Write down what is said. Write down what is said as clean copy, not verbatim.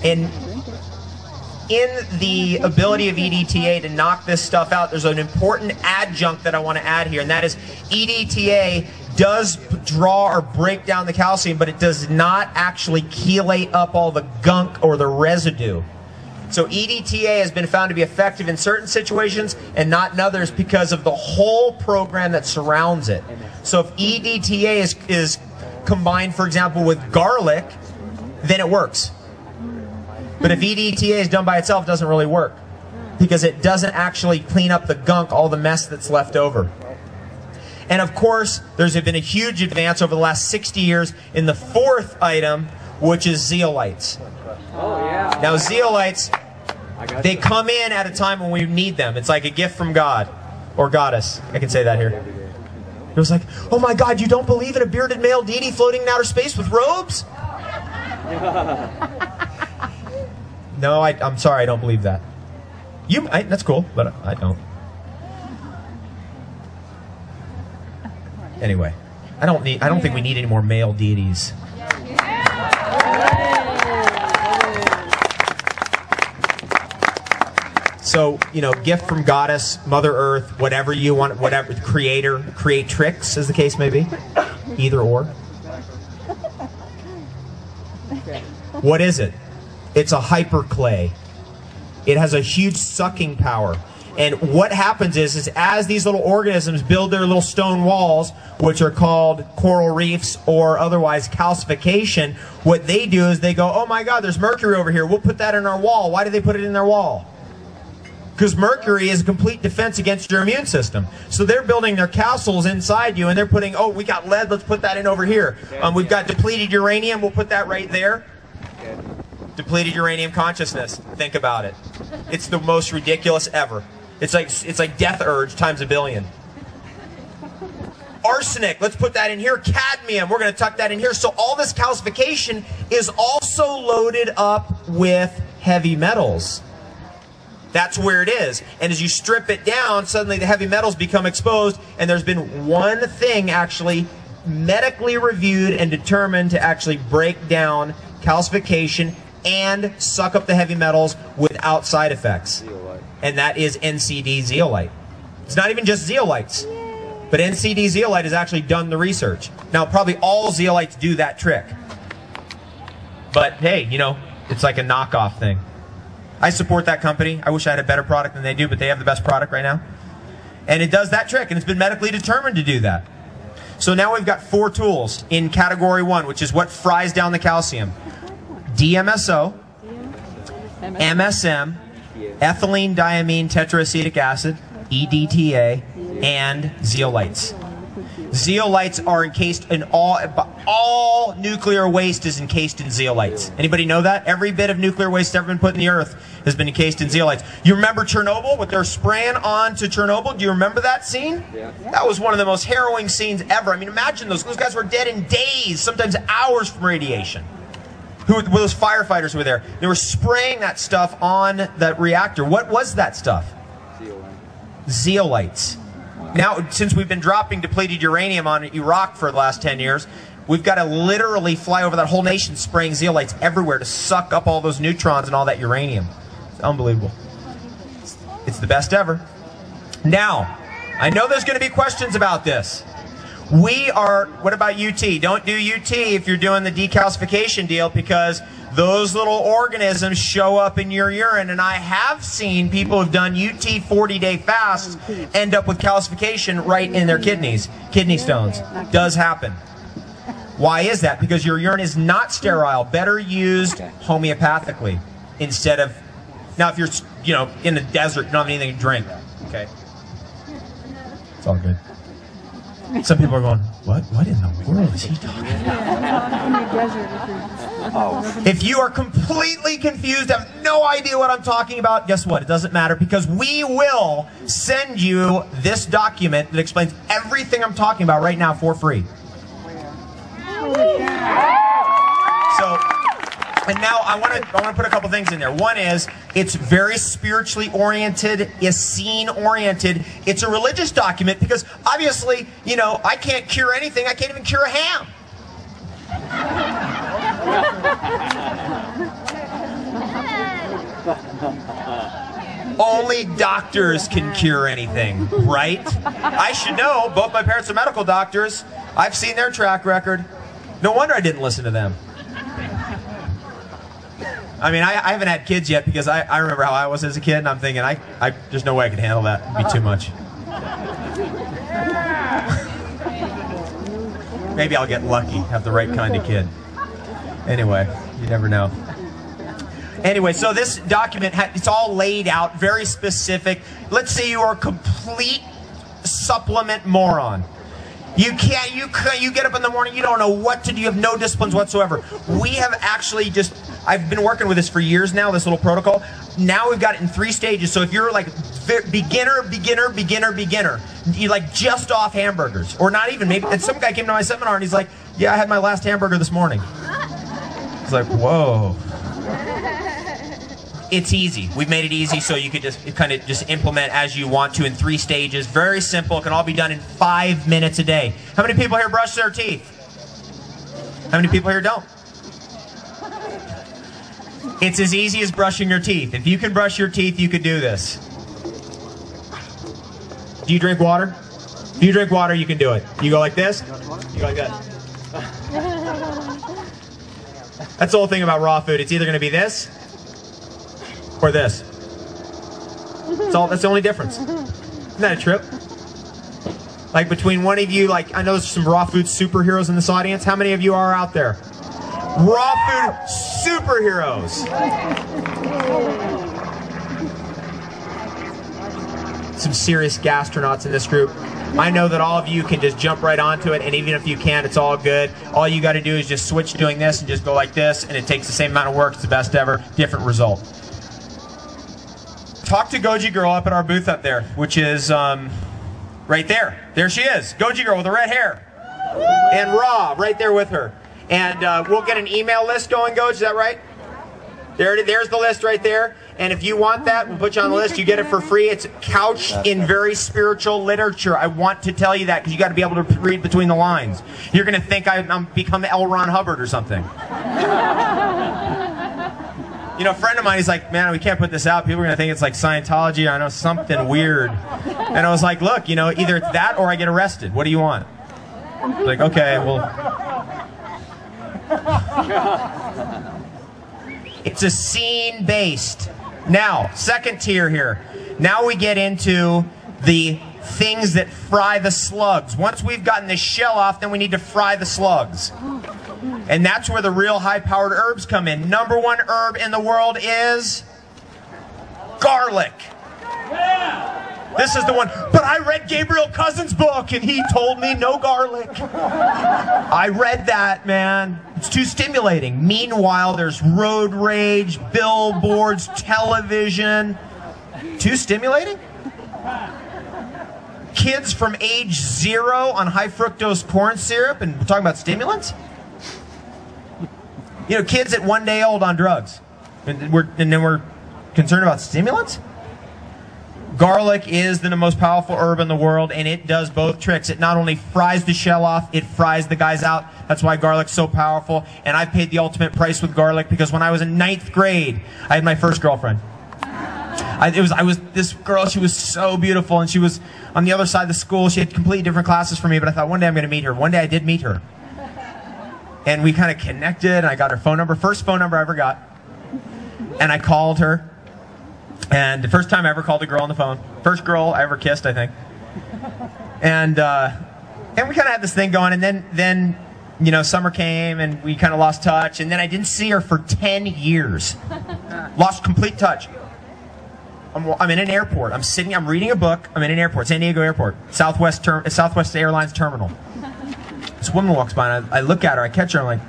And in the ability of EDTA to knock this stuff out, there's an important adjunct that I want to add here, and that is EDTA does draw or break down the calcium, but it does not actually chelate up all the gunk or the residue. So EDTA has been found to be effective in certain situations and not in others because of the whole program that surrounds it. So if EDTA is combined, for example, with garlic, then it works. But if EDTA is done by itself, it doesn't really work because it doesn't actually clean up the gunk, all the mess that's left over. And of course, there's been a huge advance over the last 60 years in the fourth item, which is zeolites. Oh, yeah. Now, zeolites, they come in at a time when we need them. It's like a gift from God or goddess. I can say that here. It was like, oh my God, you don't believe in a bearded male deity floating in outer space with robes? No, I'm sorry, I don't believe that. You might, that's cool, but I don't. Anyway, I don't think we need any more male deities. So, you know, gift from goddess, Mother Earth, whatever you want, whatever, creator, creatrix, as the case may be. Either or. What is it? It's a hyperclay. It has a huge sucking power. And what happens is as these little organisms build their little stone walls, which are called coral reefs or otherwise calcification, what they do is they go, oh my God, there's mercury over here. We'll put that in our wall. Why do they put it in their wall? Because mercury is a complete defense against your immune system. So they're building their castles inside you, and they're putting, oh, we got lead, let's put that in over here. We've got depleted uranium, we'll put that right there. Depleted uranium consciousness. Think about it. It's the most ridiculous ever. It's like death urge times a billion. Arsenic, let's put that in here. Cadmium, we're going to tuck that in here. So all this calcification is also loaded up with heavy metals. That's where it is. And as you strip it down, suddenly the heavy metals become exposed, and there's been one thing actually medically reviewed and determined to actually break down calcification and suck up the heavy metals without side effects. And that is NCD zeolite. It's not even just zeolites, but NCD zeolite has actually done the research. Now, probably all zeolites do that trick. But hey, you know, it's like a knockoff thing. I support that company. I wish I had a better product than they do, but they have the best product right now. And it does that trick, and it's been medically determined to do that. So now we've got 4 tools in category 1, which is what fries down the calcium. DMSO, MSM, ethylene diamine tetraacetic acid, EDTA, and zeolites. Zeolites are encased in all nuclear waste is encased in zeolites. Anybody know that? Every bit of nuclear waste ever been put in the earth has been encased in zeolites. You remember Chernobyl? What they're spraying onto Chernobyl? Do you remember that scene? Yeah. That was one of the most harrowing scenes ever. I mean, imagine those guys were dead in days, sometimes hours from radiation. Who were those firefighters who were there? They were spraying that stuff on that reactor. What was that stuff? Zeolites. Now, since we've been dropping depleted uranium on Iraq for the last 10 years, we've got to literally fly over that whole nation spraying zeolites everywhere to suck up all those neutrons and all that uranium. It's unbelievable. It's the best ever. Now, I know there's going to be questions about this. What about UT? Don't do UT if you're doing the decalcification deal, because those little organisms show up in your urine, and I have seen people who've done UT 40-day fasts end up with calcification right in their kidneys. Kidney stones. Does happen. Why is that? Because your urine is not sterile. Better used homeopathically instead of... Now, if you're, you know, in the desert, you don't have anything to drink. Okay. It's all good. Some people are going, what in the world is he talking about? If you are completely confused, have no idea what I'm talking about, guess what? It doesn't matter, because we will send you this document that explains everything I'm talking about right now for free. So, and now I want to put a couple things in there. One is, it's very spiritually oriented, Essene oriented. It's a religious document because obviously, you know, I can't cure anything. I can't even cure a ham. Only doctors can cure anything, right? I should know. Both my parents are medical doctors. I've seen their track record. No wonder I didn't listen to them. I mean, I haven't had kids yet because I remember how I was as a kid, and I'm thinking, there's no way I could handle that. It'd be too much. Maybe I'll get lucky, have the right kind of kid. Anyway, you never know. Anyway, so this document, it's all laid out, very specific. Let's say you are a complete supplement moron. You get up in the morning, you don't know what to do, you have no disciplines whatsoever. We have actually I've been working with this for years now, this little protocol. Now we've got it in 3 stages, so if you're like beginner, you like just off hamburgers, or not even, maybe, and some guy came to my seminar and he's like, yeah, I had my last hamburger this morning. It's like, whoa. It's easy. We've made it easy so you could just implement as you want to in 3 stages. Very simple. It can all be done in 5 minutes a day. How many people here brush their teeth? How many people here don't? It's as easy as brushing your teeth. If you can brush your teeth, you could do this. Do you drink water? If you drink water, you can do it. You go like this, you go like that. That's the whole thing about raw food. It's either going to be this or this. That's the only difference. Isn't that a trip? Like between one of you, like I know there's some raw food superheroes in this audience. How many of you are out there? Raw food superheroes. Some serious gastronauts in this group. I know that all of you can just jump right onto it, and even if you can't, it's all good. All you got to do is just switch doing this and just go like this, and it takes the same amount of work. It's the best ever, different result. Talk to Goji Girl up at our booth up there, which is right there. There she is, Goji Girl with the red hair. And Raw, right there with her. And we'll get an email list going, Goj, is that right? There's the list right there. And if you want that, we'll put you on the list. You get it for free. It's couched in very spiritual literature. I want to tell you that because you got to be able to read between the lines. You're going to think I'm become L. Ron Hubbard or something. You know, a friend of mine, he's like, man, we can't put this out. People are going to think it's like Scientology. I know, something weird. And I was like, look, you know, either it's that or I get arrested. What do you want? Like, okay, well. It's a scene-based. Now, second tier here. Now we get into the things that fry the slugs. Once we've gotten the shell off, then we need to fry the slugs. And that's where the real high-powered herbs come in. Number 1 herb in the world is garlic. This is the one. But I read Gabriel Cousins' book, and he told me no garlic. I read that, man. It's too stimulating. Meanwhile, there's road rage, billboards, television. Too stimulating? Kids from age 0 on high fructose corn syrup, and we're talking about stimulants? You know, kids at 1 day old on drugs. And then we're concerned about stimulants? Garlic is the most powerful herb in the world, and it does both tricks. It not only fries the shell off, it fries the guys out. That's why garlic's so powerful. And I paid the ultimate price with garlic because when I was in 9th grade, I had my first girlfriend. This girl, she was so beautiful, and she was on the other side of the school. She had completely different classes from me, but I thought one day I'm going to meet her. One day I did meet her. And we kind of connected, and I got her phone number. First phone number I ever got. And I called her. And the first time I ever called a girl on the phone. First girl I ever kissed, I think. And we kind of had this thing going, and then you know, summer came, and we kind of lost touch, and then I didn't see her for 10 years. Lost complete touch. I'm in an airport. I'm reading a book. I'm in an airport, San Diego Airport, Southwest Airlines terminal. This woman walks by, and I look at her, I catch her, I'm like,